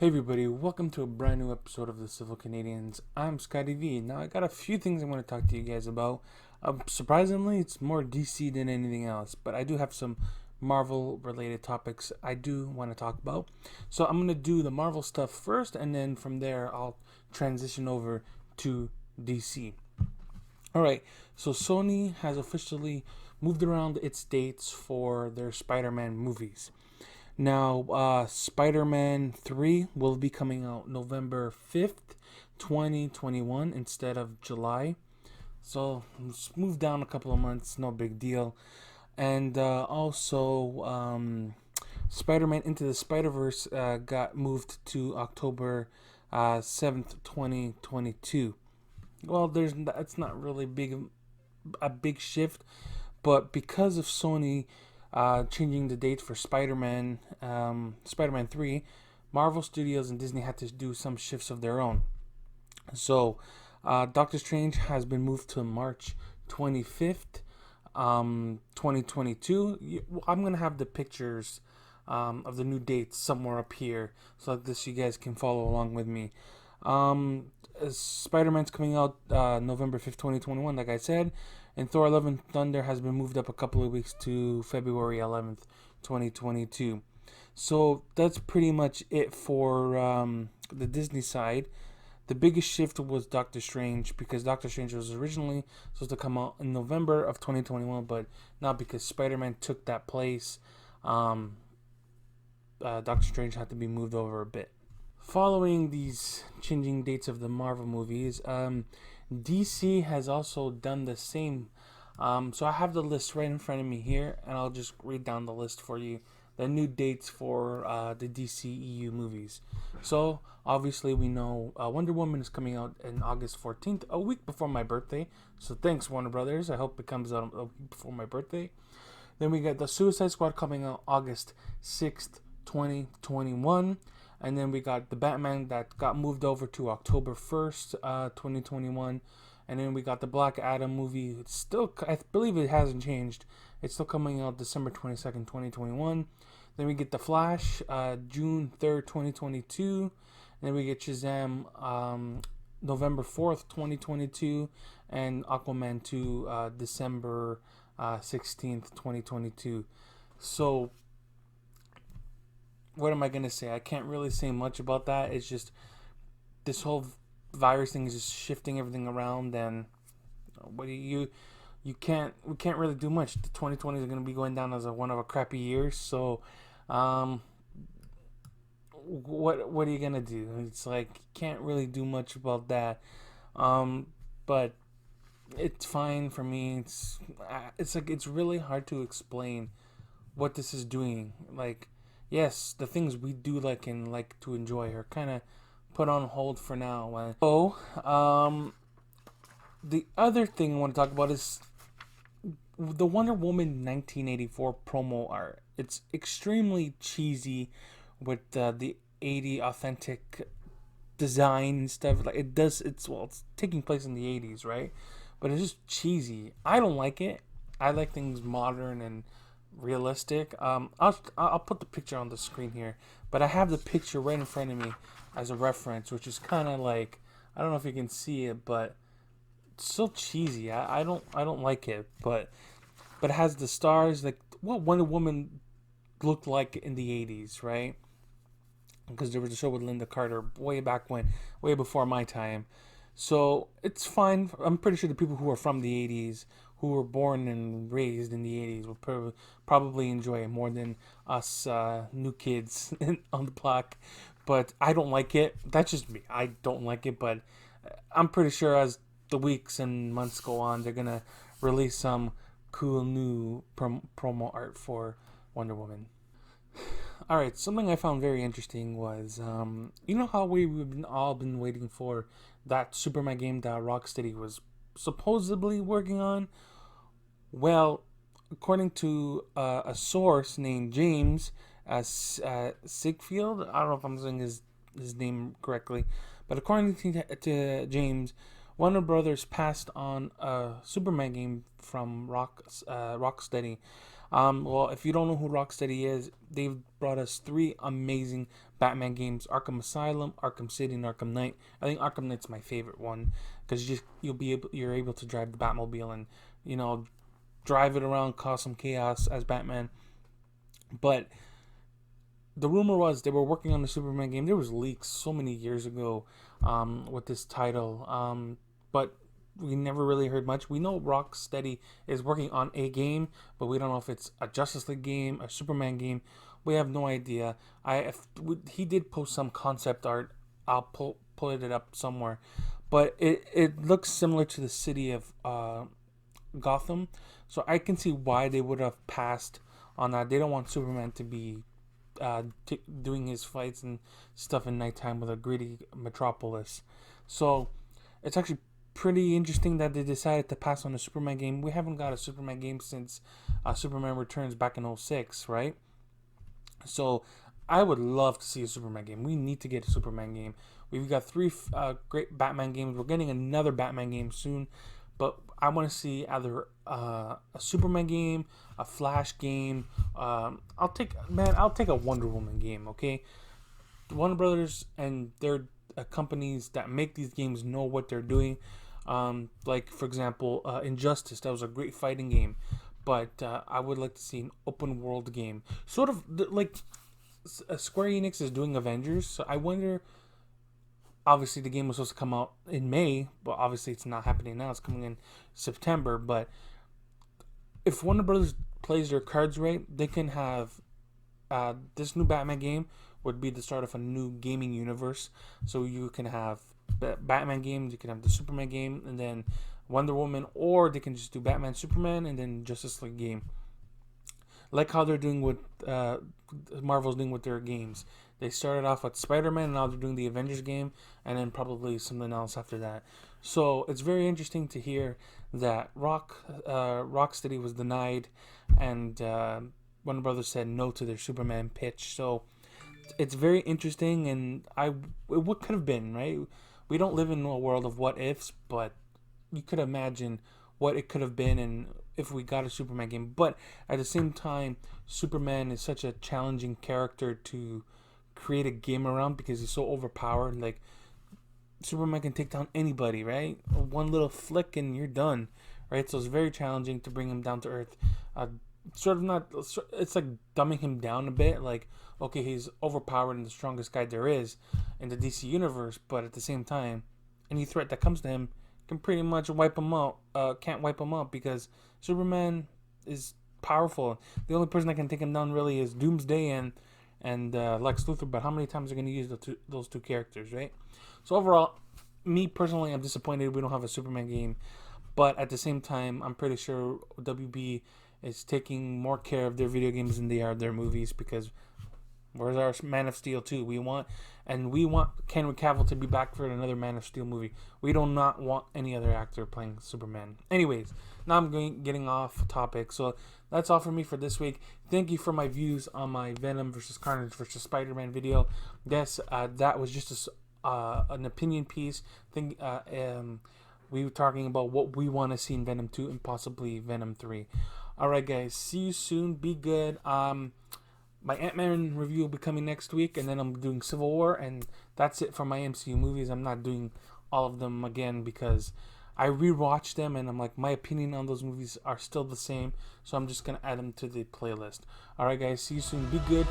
Hey everybody, welcome to a brand new episode of the Civil Canadians. I'm Scotty V. Now I got a few things I want to talk to you guys about. Surprisingly, it's more DC than anything else, but I do have some Marvel related topics I do want to talk about. So I'm going to do the Marvel stuff first, and then from there I'll transition over to DC. Alright, so Sony has officially moved around its dates for their Spider-Man movies. Now, Spider Man 3 will be coming out November 5th, 2021, instead of July. So, just move down a couple of months, no big deal. And also, Spider Man Into the Spider Verse got moved to October 7th, 2022. Well, that's not really a big shift, but because of Sony changing the date for Spider-Man 3, Marvel Studios and Disney had to do some shifts of their own. So, Doctor Strange has been moved to March 25th, 2022. I'm going to have the pictures of the new dates somewhere up here so that this you guys can follow along with me. Spider-Man's coming out November 5th, 2021, like I said. And Thor Love and Thunder has been moved up a couple of weeks to February 11th, 2022. So that's pretty much it for the Disney side. The biggest shift was Doctor Strange because Doctor Strange was originally supposed to come out in November of 2021, but not because Spider-Man took that place. Doctor Strange had to be moved over a bit. Following these changing dates of the Marvel movies, DC has also done the same. So I have the list right in front of me here, and I'll just read down the list for you. The new dates for the DCEU movies. So obviously we know Wonder Woman is coming out on August 14th, a week before my birthday. So thanks Warner Brothers. I hope it comes out a week before my birthday. Then we got the Suicide Squad coming out August 6th, 2021. And then we got the Batman that got moved over to October 1st, 2021. And then we got the Black Adam movie. It's still, I believe it hasn't changed. It's still coming out December 22nd, 2021. Then we get The Flash, June 3rd, 2022. And then we get Shazam, November 4th, 2022. And Aquaman 2, December 16th, 2022. So, what am I going to say? I can't really say much about that. It's just this whole virus thing is just shifting everything around, and what do we can't really do much. The 2020 is going to be going down as one of a crappy year. So, what are you gonna do? It's like you can't really do much about that. But it's fine for me. It's like it's really hard to explain what this is doing. Like, yes, the things we do like and like to enjoy are kind of put on hold for now. The other thing I want to talk about is the Wonder Woman 1984 promo art. It's extremely cheesy with the 80 authentic design and stuff. Like it's taking place in the 80s, right? But it's just cheesy. I don't like it. I like things modern and realistic. I'll put the picture on the screen here, but I have the picture right in front of me as a reference, which is kind of like, I don't know if you can see it, but it's so cheesy. I don't like it, but it has the stars like what Wonder Woman looked like in the 80s, right? Because there was a show with Linda Carter way back when, way before my time. So it's fine. I'm pretty sure the people who are from the 80s, who were born and raised in the 80s, will probably enjoy it more than us new kids on the block. But I don't like it. That's just me. I don't like it. But I'm pretty sure as the weeks and months go on, they're going to release some cool new promo art for Wonder Woman. All right, something I found very interesting was, you know how we've all been waiting for that Superman game that Rocksteady was supposedly working on? Well, according to a source named James Sigfield, I don't know if I'm saying his name correctly, but according to James, Warner Brothers passed on a Superman game from Rocksteady Well, if you don't know who Rocksteady is, they've brought us three amazing Batman games: Arkham Asylum, Arkham City, and Arkham Knight. I think Arkham Knight's my favorite one because you're able to drive the Batmobile and you know drive it around, cause some chaos as Batman. But the rumor was they were working on the Superman game. There was leaks so many years ago with this title, but we never really heard much. We know Rocksteady is working on a game, but we don't know if it's a Justice League game, a Superman game. We have no idea. He did post some concept art. I'll pull it up somewhere, but it looks similar to the city of Gotham, so I can see why they would have passed on that. They don't want Superman to be doing his fights and stuff in nighttime with a gritty metropolis. So it's actually pretty interesting that they decided to pass on a Superman game. We haven't got a Superman game since Superman Returns back in '06, right? So I would love to see a Superman game. We need to get a Superman game. We've got three great Batman games. We're getting another Batman game soon, but I want to see either a Superman game, a Flash game. I'll take a Wonder Woman game. Okay, the Warner Brothers and their companies that make these games know what they're doing. Like for example, Injustice. That was a great fighting game, but I would like to see an open world game, sort of like Square Enix is doing Avengers. So I wonder. Obviously, the game was supposed to come out in May, but obviously it's not happening now. It's coming in September. But if Warner Brothers plays their cards right, they can have this new Batman game would be the start of a new gaming universe. So you can have Batman games, you can have the Superman game, and then Wonder Woman, or they can just do Batman, Superman, and then Justice League game. Like how they're doing with Marvel's doing with their games. They started off with Spider-Man, and now they're doing the Avengers game, and then probably something else after that. So it's very interesting to hear that Rocksteady was denied, and Warner Brothers said no to their Superman pitch. So it's very interesting, and what could have been, right? We don't live in a world of what ifs, but you could imagine what it could have been, and if we got a Superman game. But at the same time, Superman is such a challenging character to create a game around because he's so overpowered. Like Superman can take down anybody, right? One little flick and you're done, right? So it's very challenging to bring him down to earth. Sort of not. It's like dumbing him down a bit. Like okay, he's overpowered and the strongest guy there is in the DC universe, but at the same time, any threat that comes to him can pretty much wipe him out. Can't wipe him out because Superman is powerful. The only person that can take him down really is Doomsday and Lex Luthor. But how many times are going to use those two characters, right? So overall, me personally, I'm disappointed we don't have a Superman game. But at the same time, I'm pretty sure WB is taking more care of their video games than they are their movies, because where's our Man of Steel 2? We want Henry Cavill to be back for another Man of Steel movie. We do not want any other actor playing Superman. Anyways, now I'm getting off topic. So that's all for me for this week. Thank you for my views on my Venom versus Carnage versus Spider-Man video. Yes, that was just an opinion piece. We were talking about what we want to see in Venom 2 and possibly Venom 3. Alright guys, see you soon. Be good. My Ant-Man review will be coming next week, and then I'm doing Civil War, and that's it for my MCU movies. I'm not doing all of them again because I rewatched them, and I'm like, my opinion on those movies are still the same, so I'm just going to add them to the playlist. Alright guys, see you soon. Be good.